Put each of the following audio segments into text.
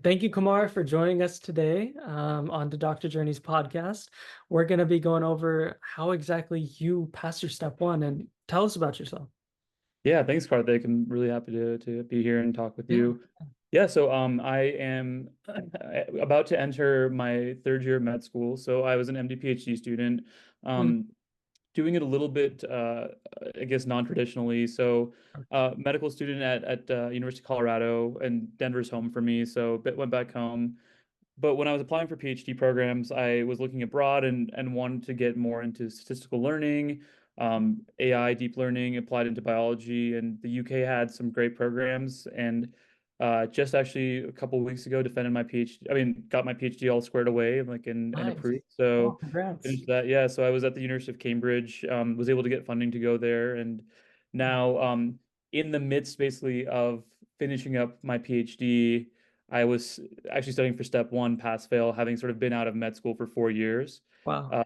Thank you, Kumar, for joining us today on the Doctor Journeys podcast. We're going to be going over how exactly you passed your step one and tell us about yourself. Yeah, thanks, Kartik. I'm really happy to be here and talk with Yeah. you. Yeah, so I am about to enter my third year of med school. So I was an MD PhD student, Mm. um, doing it a little bit, I guess, non-traditionally. So medical student at University of Colorado, and Denver's home for me. So went back home. But when I was applying for PhD programs, I was looking abroad and wanted to get more into statistical learning, AI, deep learning applied into biology, and the UK had some great programs. And just actually a couple of weeks ago, defended my PhD. I mean, got my PhD all squared away, like and Nice. approved. Oh, So congrats. finished that. Yeah. So I was at the University of Cambridge, was able to get funding to go there, and now in the midst, basically, of finishing up my PhD. I was actually studying for step one, pass fail, having sort of been out of med school for 4 years. Wow. Uh,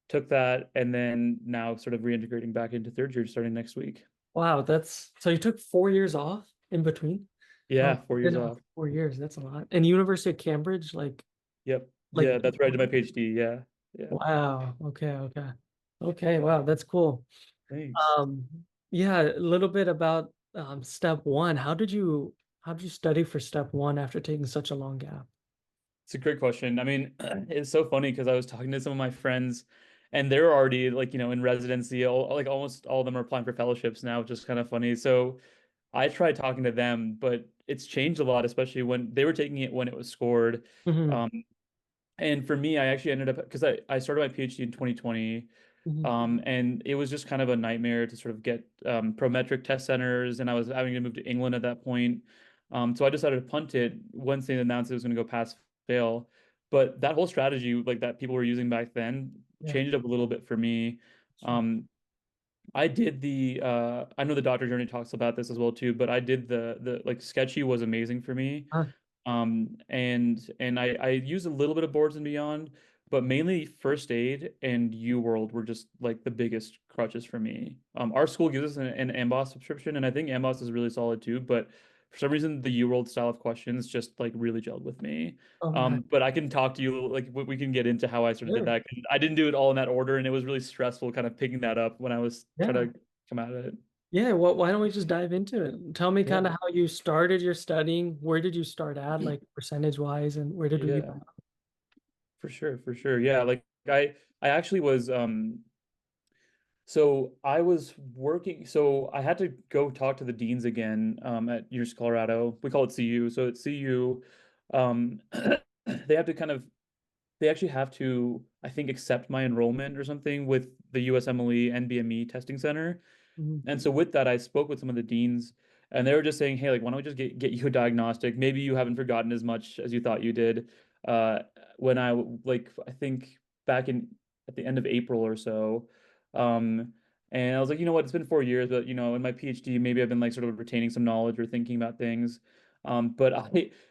took that and then now sort of reintegrating back into third year starting next week. Wow. That's so you took 4 years off in between? Oh, Yeah, 4 years been out off. for 4 years. That's a lot. And University of Cambridge, Yep. like, Yeah, that's where I did my PhD. Yeah. Yeah. wow. Okay. Okay. Okay. Wow. That's cool. Thanks. Yeah, a little bit about step one. How did you study for step one after taking such a long gap? It's a great question. I mean, it's so funny because I was talking to some of my friends and they're already like, in residency, like almost all of them are applying for fellowships now, which is kind of funny. So I tried talking to them, but it's changed a lot, especially when they were taking it when it was scored. Hmm. Um, and for me, I actually ended up because I started my PhD in 2020, Hmm. and it was just kind of a nightmare to sort of get prometric test centers, and I was having to move to England at that point. So I decided to punt it once they announced it was going to go pass fail. But that whole strategy, like that people were using back then, Yeah, changed up a little bit for me. sure. Um, I did the I know the Doctor Journey talks about this as well too, but I did the like Sketchy was amazing for me. Huh. And I used a little bit of Boards and Beyond, but mainly First Aid and UWorld were just like the biggest crutches for me. Our school gives us an Amboss subscription, and I think Amboss is really solid too, but for some reason the UWorld style of questions just like really gelled with me. Oh, nice. But I can talk to you, like we can get into how I sort of did Sure. that. 'Cause I didn't do it all in that order, and it was really stressful kind of picking that up when I was Yeah. trying to come out of it. Yeah. Well, why don't we just dive into it? Tell me kind Yeah. of how you started your studying. Where did you start at, like percentage wise, and where did you? Yeah, for sure, for sure. Yeah, like I actually was so I was working, so I had to go talk to the deans again at University of Colorado. We call it CU. So at CU, they have to kind of they actually have to, I think, accept my enrollment or something with the USMLE NBME testing center. Mhm. And so with that, I spoke with some of the deans, and they were just saying, "Hey, like, why don't we just get you a diagnostic? Maybe you haven't forgotten as much as you thought you did." Uh, when I think back in at the end of April or so, and I was like, you know what, it's been 4 years, but in my PhD, maybe I've been like sort of retaining some knowledge or thinking about things. But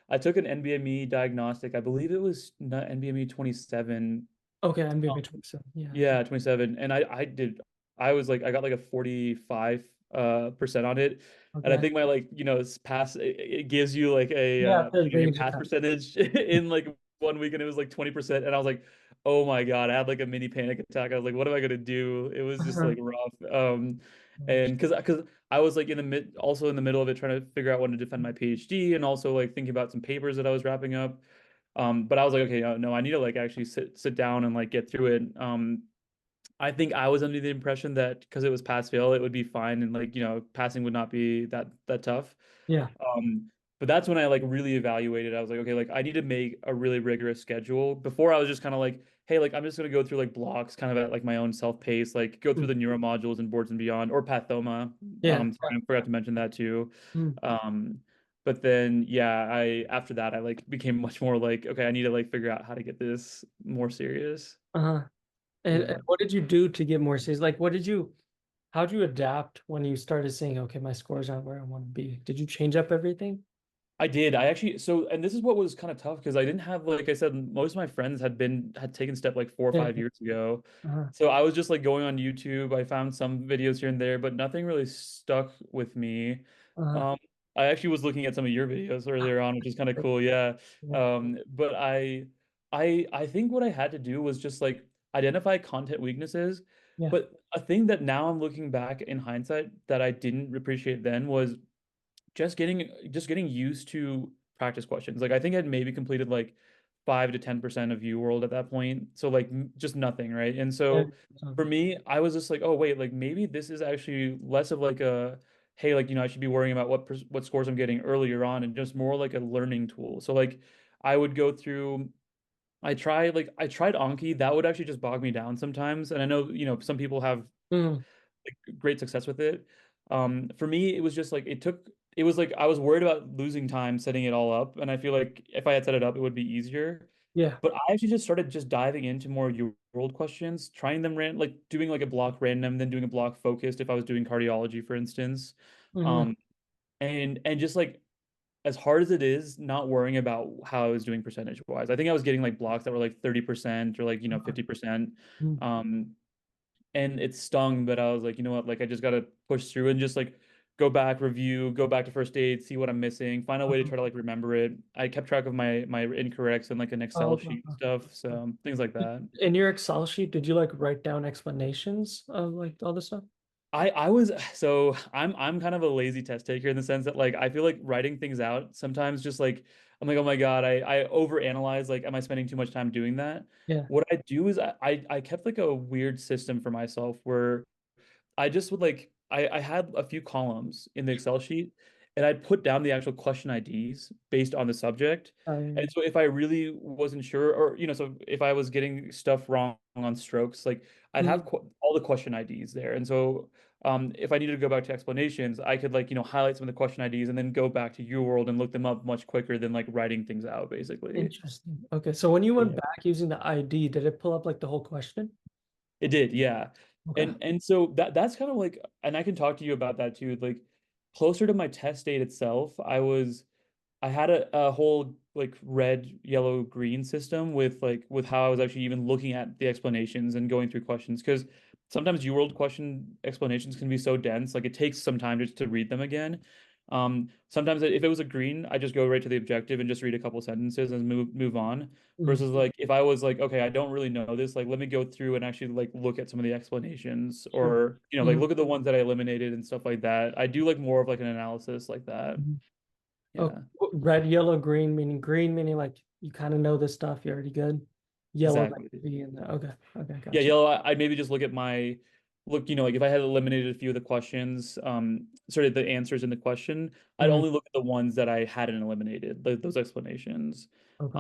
I took an NBME diagnostic. I believe it was not NBME 27. Okay, I'm being 27. Yeah. Yeah, 27. And I was like I got like a 45 percent on it. And I Okay. think my like, pass it gives you like a Yeah, the your range of pass time. percentage in like one week and it was like 20%. And I was like, oh my God, I had like a mini panic attack. I was like, what am I gonna do? It was just like rough. And because I was like also in the middle of it trying to figure out when to defend my PhD and also like thinking about some papers that I was wrapping up. But I was like, okay, no, I need to like actually sit down and like get through it. I think I was under the impression that because it was pass fail, it would be fine and like, passing would not be that tough. Yeah. Um, but that's when I like really evaluated. I was like, okay, like I need to make a really rigorous schedule. Before I was just kind of like, hey, like I'm just gonna go through like blocks kind of at like my own self pace, like go through Mm. the neuro modules and boards and beyond or pathoma. Yeah. Sorry, I forgot to mention that too. Mm. Um, but then yeah, I after that I like became much more like, okay, I need to like figure out how to get this more serious. Uh-huh. And Yeah. what did you do to get more serious? Like, how'd you adapt when you started saying, okay, my scores aren't where I want to be? Did you change up everything? I did. I actually and this is what was kind of tough because I didn't have like I said, most of my friends had taken step like 4 or 5 years ago. Uh-huh. So I was just like going on YouTube. I found some videos here and there, but nothing really stuck with me. Uh-huh. Um, I actually was looking at some of your videos earlier on, which is kind of cool. Yeah. Yeah, But I think what I had to do was just like identify content weaknesses. yeah. But a thing that now I'm looking back in hindsight that I didn't appreciate then was just getting used to practice questions. Like I think I'd maybe completed like 5 to 10% of U World at that point. So like just nothing, right? And Yeah. so for me, I was just like, oh wait, like maybe this is actually less of like a hey, like I should be worrying about what scores I'm getting earlier on and just more like a learning tool. So like I would go through I tried Anki, that would actually just bog me down sometimes. And I know, some people have Mm, like great success with it. For me, it was just like it was like I was worried about losing time setting it all up, and I feel like if I had set it up, it would be easier. yeah. But I actually just started just diving into more your world questions, trying them like doing like a block random, then doing a block focused if I was doing cardiology, for instance. Hmm. Um, and just like as hard as it is, not worrying about how I was doing percentage wise. I think I was getting like blocks that were like 30% or like, 50%. Mm, Um, and it stung, but I was like, you know what, like I just gotta push through and just like go back, review, go back to first aid, see what I'm missing, find a way to uh-huh. try to like remember it. I kept track of my incorrects in like an Oh, Excel okay, sheet and okay, stuff, okay. so things like Did- that. In your Excel sheet, did you like write down explanations of like all this stuff? I was so I'm kind of a lazy test taker in the sense that like I feel like writing things out sometimes just like I'm like, oh my God, I overanalyze, like am I spending too much time doing that? Yeah. What I do is I kept like a weird system for myself where I just would like I had a few columns in the Excel sheet and I'd put down the actual question IDs based on the subject. And so if I really wasn't sure or so if I was getting stuff wrong on strokes, like I'd have Mm, all the question IDs there. And so if I needed to go back to explanations, I could like, highlight some of the question IDs and then go back to UWorld and look them up much quicker than like writing things out basically. interesting. Okay, so when you went Yeah. back using the ID, did it pull up like the whole question? It did, yeah. Okay. And so that's kind of like, and I can talk to you about that too. Like closer to my test date itself, I had a whole like red, yellow, green system with how I was actually even looking at the explanations and going through questions because sometimes UWorld question explanations can be so dense, like it takes some time just to read them again. Sometimes if it was a green, I just go right to the objective and just read a couple sentences and move on. Mm, Versus like if I was like, okay, I don't really know this, like let me go through and actually like look at some of the explanations sure. or like Mhm, look at the ones that I eliminated and stuff like that. I do like more of like an analysis like that. mhm. Oh, Yeah. red, yellow, green meaning like you kind of know this stuff, you're already good. Yellow like Exactly. be in there. Okay, okay, Yeah, gotcha. yellow, I'd maybe just look at like if I had eliminated a few of the questions, sorry, the answers in the question, I'd Mm, only look at the ones that I hadn't eliminated, those explanations. okay,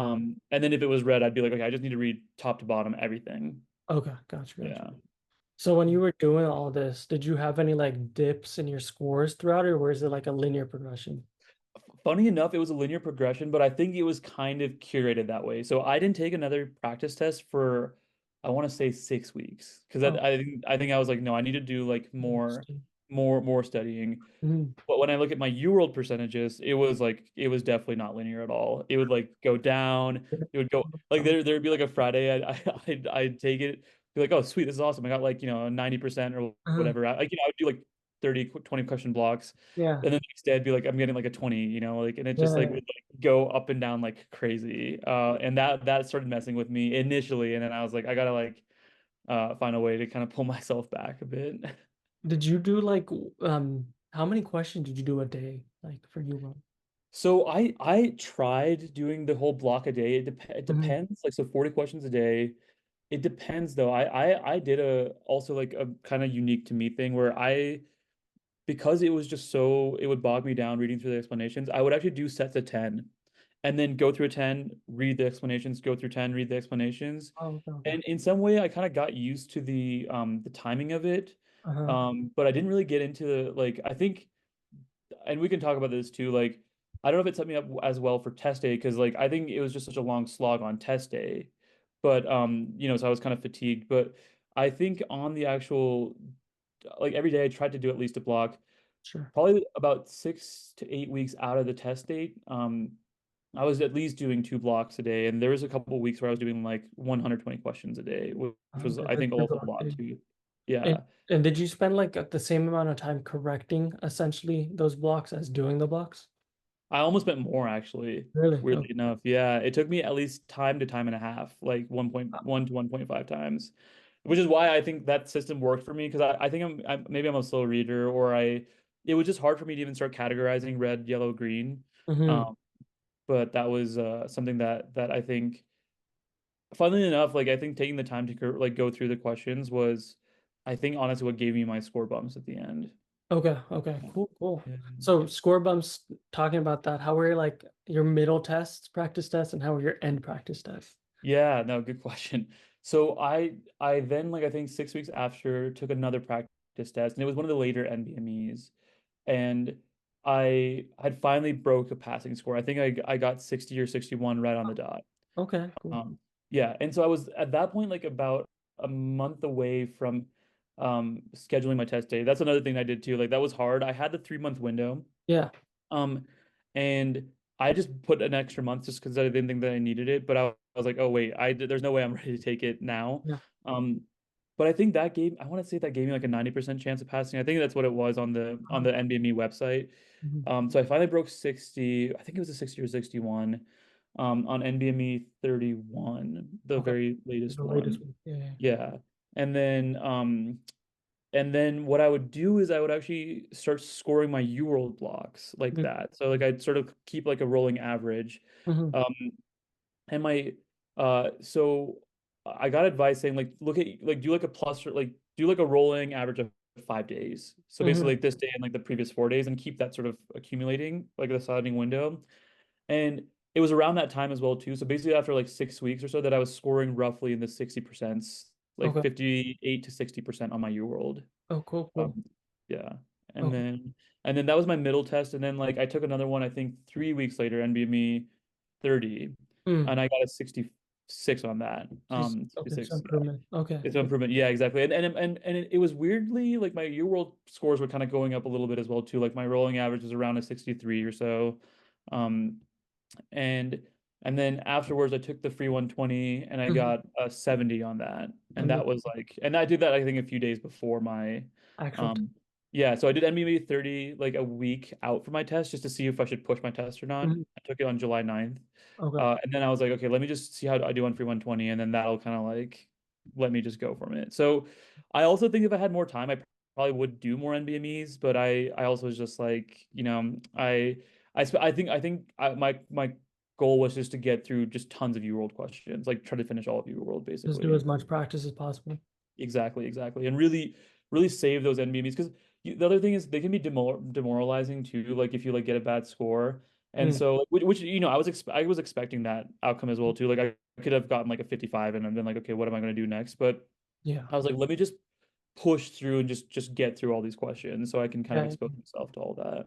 And then if it was red, I'd be like, okay, I just need to read top to bottom everything. okay, gotcha. Yeah. So when you were doing all this, did you have any like dips in your scores throughout, or was it like a linear progression? Funny enough, it was a linear progression, but I think it was kind of curated that way. So I didn't take another practice test for, I want to say 6 weeks, because Oh, I think I was like, no, I need to do like interesting. more studying. Mm, But when I look at my UWorld percentages, it was definitely not linear at all. It would like go down. It would go like there'd be like a Friday I'd take it, be like, oh sweet, this is awesome. I got like 90% or uh, whatever. I would do like 30, 20 question blocks. yeah, And then the next day I'd be like, I'm getting like a 20, like and it just like yeah. would like go up and down like crazy. And that started messing with me initially. And then I was like, I gotta like find a way to kind of pull myself back a bit. Did you do like how many questions did you do a day like for you, bro? So I tried doing the whole block a day. It Mhm, depends. Like so 40 questions a day. It depends though. I did a also like a kind of unique to me thing where because it was just so it would bog me down reading through the explanations, I would actually do sets of 10 and then go through a 10, read the explanations, go through 10, read the explanations. oh, okay. And in some way I kind of got used to the timing of it. Uh-huh. But I didn't really get into the like I think and we can talk about this too. Like, I don't know if it set me up as well for test day because like I think it was just such a long slog on test day. But so I was kind of fatigued. But I think on the actual like every day I tried to do at least a block, Sure. probably about 6 to 8 weeks out of the test date. I was at least doing 2 blocks a day, and there was a couple of weeks where I was doing like 120 questions a day, which was Okay, I like think the also a block lot day. too. Yeah. And did you spend like the same amount of time correcting essentially those blocks as doing the blocks? I almost spent more actually, Really? weirdly Oh, enough. Yeah, it took me at least time to time and a half, like 1.1 to 1.5 times, which is why I think that system worked for me because I think maybe I'm a slow reader or it was just hard for me to even start categorizing red, yellow, green. hmm. Um, but that was something that I think, funnily enough, like I think taking the time to like go through the questions was, I think honestly what gave me my score bumps at the end. Okay, okay, cool, cool. Yeah. So score bumps, talking about that, how were like your middle tests, practice tests, and how were your end practice tests? Yeah, no, good question. So I then like I think 6 weeks after took another practice test and it was one of the later NBMEs and I had finally broke a passing score. I think I got 60 or 61 right on the dot. Okay, cool. Um yeah, and so I was at that point like about a month away from scheduling my test day. That's another thing I did too. Like that was hard. I had the 3 month window. Yeah, Um, and I just put an extra month just because I didn't think that I needed it. But I was like, oh wait, there's no way I'm ready to take it now. yeah. Um, but I think I want to say that gave me like a 90% chance of passing. I think that's what it was on the NBME website. Mhm. So I finally broke 60. I think it was a 60 or 61 on NBME 31, the Okay, very latest the latest one. one. Yeah, yeah. Yeah. And then what I would do is I would actually start scoring my UWorld blocks like Mhm. that. So like I'd sort of keep like a rolling average. Mhm. Um, and my so I got advice saying like look at like do like a plus or like do like a rolling average of 5 days. So basically Mhm. like this day and like the previous 4 days and keep that sort of accumulating like the sliding window. And it was around that time as well too. So basically after like 6 weeks or so that I was scoring roughly in the 60%, like Okay. 58 to 60% on my UWorld. Oh, cool, cool. Um, yeah. And Okay. then and then that was my middle test. And then like I took another one, I think 3 weeks later, NBME 30, Mm. and I got a 66 on that. Okay, so 66, yeah. improvement. Okay. It's an improvement. Yeah, exactly. And it was weirdly like my year world scores were kind of going up a little bit as well too. Like my rolling average was around a 63 or so. Um, and and then afterwards I took the free 120 and I Mhm. got a 70 on that. And And that the was like and I did that I think a few days before my actual. um yeah, so I did NBME 30 like a week out for my test just to see if I should push my test or not. Mhm. I took it on July 9th. Okay. And then I was like, okay, let me just see how I do on free 120 and then that'll kind of like let me just go from it. So I also think if I had more time, I probably would do more NBMEs, but I also was just like, my goal was just to get through just tons of UWorld questions, like try to finish all of UWorld Just do as basically. much practice as possible. Exactly, exactly. And really, really save those NBMEs because the other thing is they can be demoralizing too, like if you like get a bad score. And Mm. so which I was expecting that outcome as well too. Like I could have gotten like a 55 and then like, okay, what am I going to do next? But Yeah. I was like, let me just push through and just get through all these questions so I can kind of Yeah. expose myself to all that.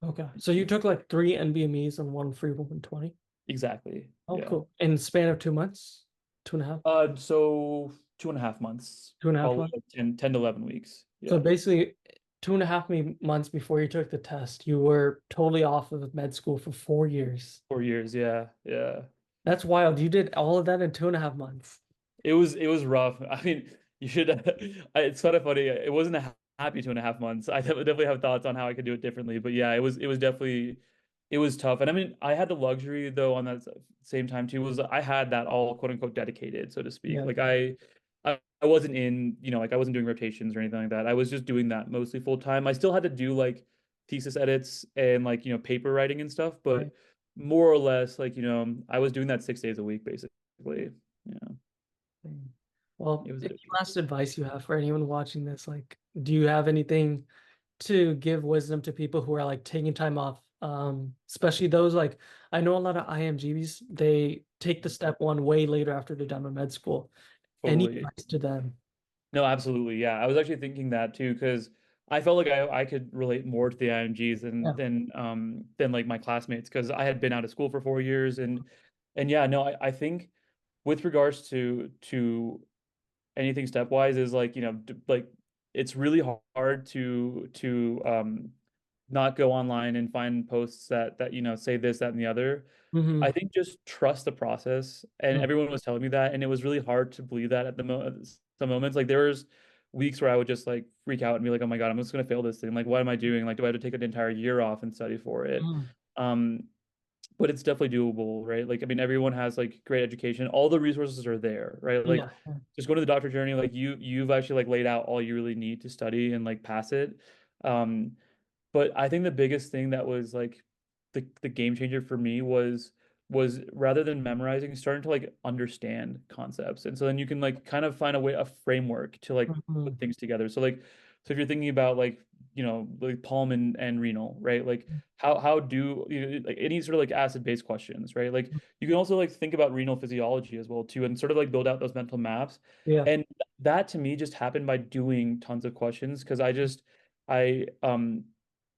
Okay. So you took like three NBMEs and one free 120. Exactly. Oh, Yeah. cool. In the span of 2 months, 2.5, So 2.5 months, 2.5 months. probably like 10 to 11 weeks. So Yeah. basically, 2.5 months before you took the test, you were totally off of med school for 4 years. 4 years. Yeah. Yeah. That's wild. You did all of that in 2.5 months. It was rough. I mean, you should. It's kind of funny. It wasn't a happy 2.5 months. I definitely have thoughts on how I could do it differently. But yeah, it was definitely it was tough. And I mean, I had the luxury though on that same time too was I had that all quote unquote dedicated, so to speak. Yeah. Like I wasn't in, like I wasn't doing rotations or anything like that. I was just doing that mostly full time. I still had to do like thesis edits and like, paper writing and stuff, Right. but more or less like, I was doing that 6 days a week basically. Yeah. Mm. Well, It was any tricky. last advice you have for anyone watching this? Like, do you have anything to give wisdom to people who are like taking time off? Especially those like I know a lot of IMGBs, they take the step one way later after they're done with med school. Any Totally. advice to them? No, absolutely. Yeah. I was actually thinking that too, because I felt like I could relate more to the IMGs Yeah. than like my classmates because I had been out of school for 4 years and yeah, no, I think with regards to anything stepwise is like, like it's really hard to not go online and find posts that say this, that, and the other. I Hmm. think just trust the process. And Yeah. everyone was telling me that. And it was really hard to believe that at some moments. Like there was weeks where I would just like freak out and be like, oh my God, I'm just gonna fail this thing. Like, what am I doing? Like, do I have to take an entire year off and study for it? Mm. Um, but it's definitely doable, right? Like, I mean, everyone has like great education. All the resources are there, right? Like, Yeah. Yeah. just go to the doctor journey. Like, you've actually like laid out all you really need to study and like pass it. Um, but I think the biggest thing that was like the game changer for me was rather than memorizing, starting to like understand concepts. And so then you can like kind of find a framework to like put Mhm. things together. So if you're thinking about like, like palm and renal, right? Like how do like any sort of like acid-based questions, right? Like you can also like think about renal physiology as well too, and sort of like build out those mental maps. Yeah. And that to me just happened by doing tons of questions because I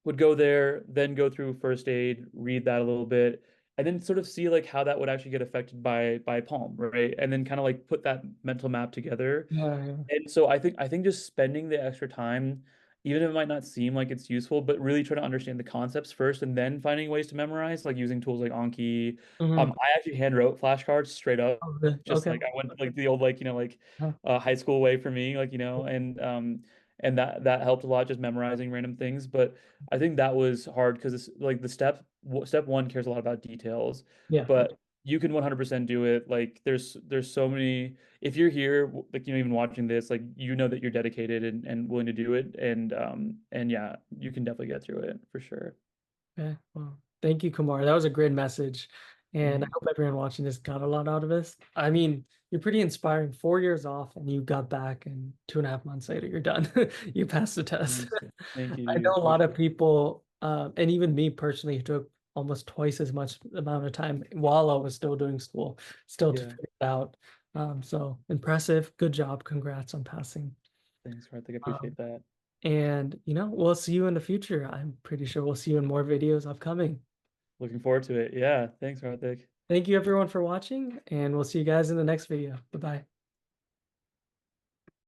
would go there, then go through first aid, read that a little bit, and then sort of see like how that would actually get affected by palm, right? And then kind of like put that mental map together. Yeah. Yeah. And so I think just spending the extra time, even if it might not seem like it's useful, but really trying to understand the concepts first and then finding ways to memorize, like using tools like Anki. Mhm. I actually hand wrote flashcards straight up, Oh, really? just Okay. like I went like the old like like Huh. high school way for me, like and that helped a lot just memorizing random things. But I think that was hard because it's like step one cares a lot about details, Yeah. but you can 100% do it. Like there's so many if you're here, like even watching this, like that you're dedicated and willing to do it, and yeah, you can definitely get through it for sure. Okay. Well, thank you, Kumar. That was a great message. And I Mhm. hope everyone watching this got a lot out of this. I mean, you're pretty inspiring. 4 years off and you got back and 2.5 months later, you're done. You passed the test. Nice. Thank you, I know dude. a lot of Appreciate people, and even me personally, who took almost twice as much amount of time while I was still doing school, still it. to Yeah, figure it out. So impressive. Good job. Congrats on passing. thanks, Kartik. I Um, appreciate that. and we'll see you in the future. I'm pretty sure we'll see you in more videos upcoming. Looking forward to it. Yeah, thanks, Kartik. Thank you everyone for watching, and we'll see you guys in the next video. Bye bye.